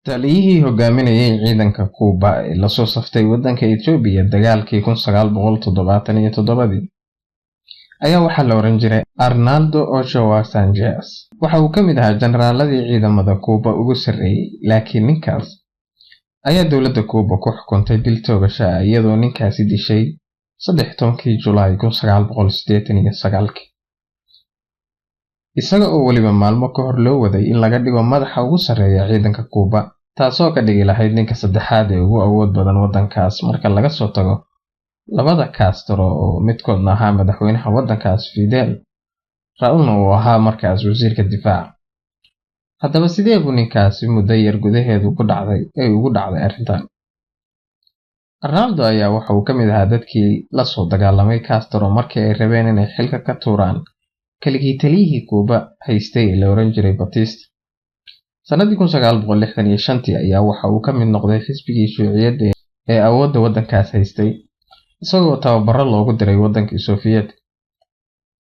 taliyihii hogaaminayay ciidanka Kuuba ee la soo saftay waddanka Itoobiya dagaalkii 1977 ayaa waxaa la oran jiray Arnaldo Ochoa Sanchez. Waxa uu ka mid ahaa generaaladii ciidamada Kuuba ugu sarreeyay, laakiin ninkaas ayaa dowladda Kuuba ku xukuntay dil toogasho ah iyadoo ninkaasi dishay 13 Julaay 1989 isaga oo waliba maalmo ka hor loo waday in laga dhigo madaxa ugu sarreeya ciidanka Kuuba, taasoo ka dhigi lahayd ninka saddexaad ee ugu awood badan waddankaas marka laga soo tago labada Castro oo midkoodna ahaa madaxweynaha waddankaas Fidel Raulna uu ahaa markaas wasiirka difaaca. Haddaba sidee buu ninkaasi muddo yar gudaheedu ugu dhacday arrintan? Arnaldo ayaa waxa uu ka mid ahaa dadkii la soo dagaalamay Castro markii ay rabeen inay xilka ka tuuraan kaligii taliyihii Kuuba haystay ee la oran jiray Batista. Sanadii 1965 ayaa waxa uu ka mid noqday xisbigii Shuuciyadda ee awoodda waddankaas haystay, isagoo tababaro loogu diray waddankii Soviet.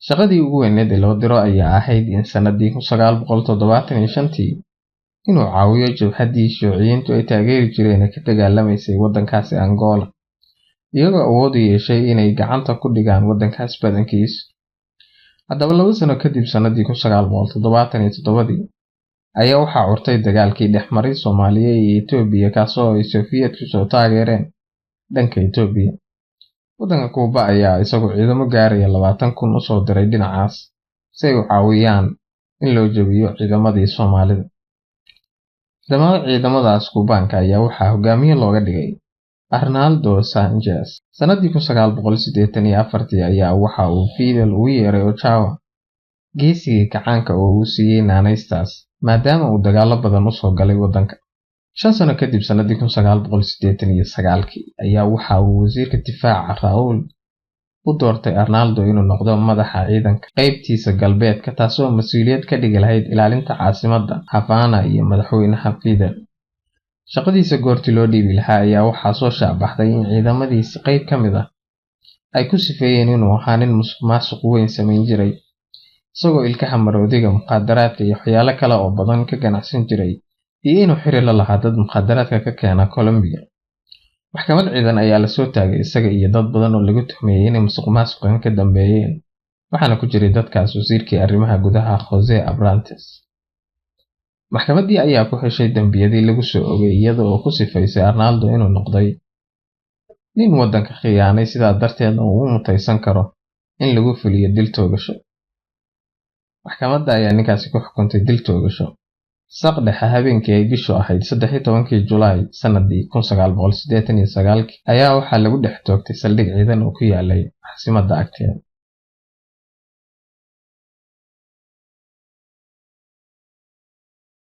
Shaqadii ugu weyneed ee loo diro ayaa ahayd in sanadii 1975 inuu caawiyo jabhaddii Shuuciyiintu ay taageeri jireen ee ka dagaalamaysay waddankaasi Angola, iyagoo awood u yeeshay inay gacanta ku dhigaan waddankaas badankiisa. Haddaba 2 sano kadib sanadii 1977 ayaa waxaa curtay dagaalkii dhexmaray Soomaaliya iyo Itoobiya kaasoo ay Soviet-ku soo taageereen dhanka Itoobiya. Waddanka Kuuba ayaa isagu ciidamo gaaraya 20,000 u soo diray dhinacaas si ay u caawiyaan in loo jabiyo ciidamadii Soomaalida. Ciidamadaas Kuubaanka ayaa waxaa hogaamiye looga dhigay Arnaldo Sanchez. Sanadii 1984 ayaa waxa uu Fidel ugu yeeray Ochoa geesigii kacaanka oo uu siiyey naanaystaas maadaama uu dagaalo badan u soo galay waddanka. 5 sano kadib sanadii 1989 ayaa waxa uu wasiirka difaaca Raul u doortay Arnaldo inuu noqdo madaxa ciidanka qaybtiisa galbeedka, taasoo mas'uuliyad ka dhigi lahayd ilaalinta caasimadda Havana iyo madaxweynaha Fidel. Shaqadiisa goortii loo dhiibi lahaa ayaa waxaa soo shaabaxday in ciidamadiisa qayb ka mid ah ay ku sifeeyeen inuu ahaa nin musuqmaasuq weyn samayn jiray, isagoo ilkaha maroodiga mukhaadaraadka iyo waxyaalo kale oo badan ka ganacsan jiray, iyo inuu xiriir la lahaa dad mukhaadaraadka ka keena Colombia. Maxkamad ciidan ayaa la soo taagay isaga iyo dad badan oo lagu tuhmeeyay inay musuqmaasuqan ka dambeeyeen, waxaana ku jiray dadkaas wasiirkii arrimaha gudaha Jose Abrantes. Maxkamaddii ayaa ku heshay dambiyadii lagu soo oogay iyada oo ku sifaysay Arnaldo inuu noqday nin waddanka khiyaanay, sidaa darteedna uu u mutaysan karo in lagu fuliyo dil toogasho. Maxkamadda ayaa ninkaasi ku xukuntay dil toogasho saq dhexe habeenkii ay bishu ahayd 13 Julaay sanadii 1989 ayaa waxaa lagu dhex toogtay saldhig ciidan oo ku yaalay caasimadda agteeda.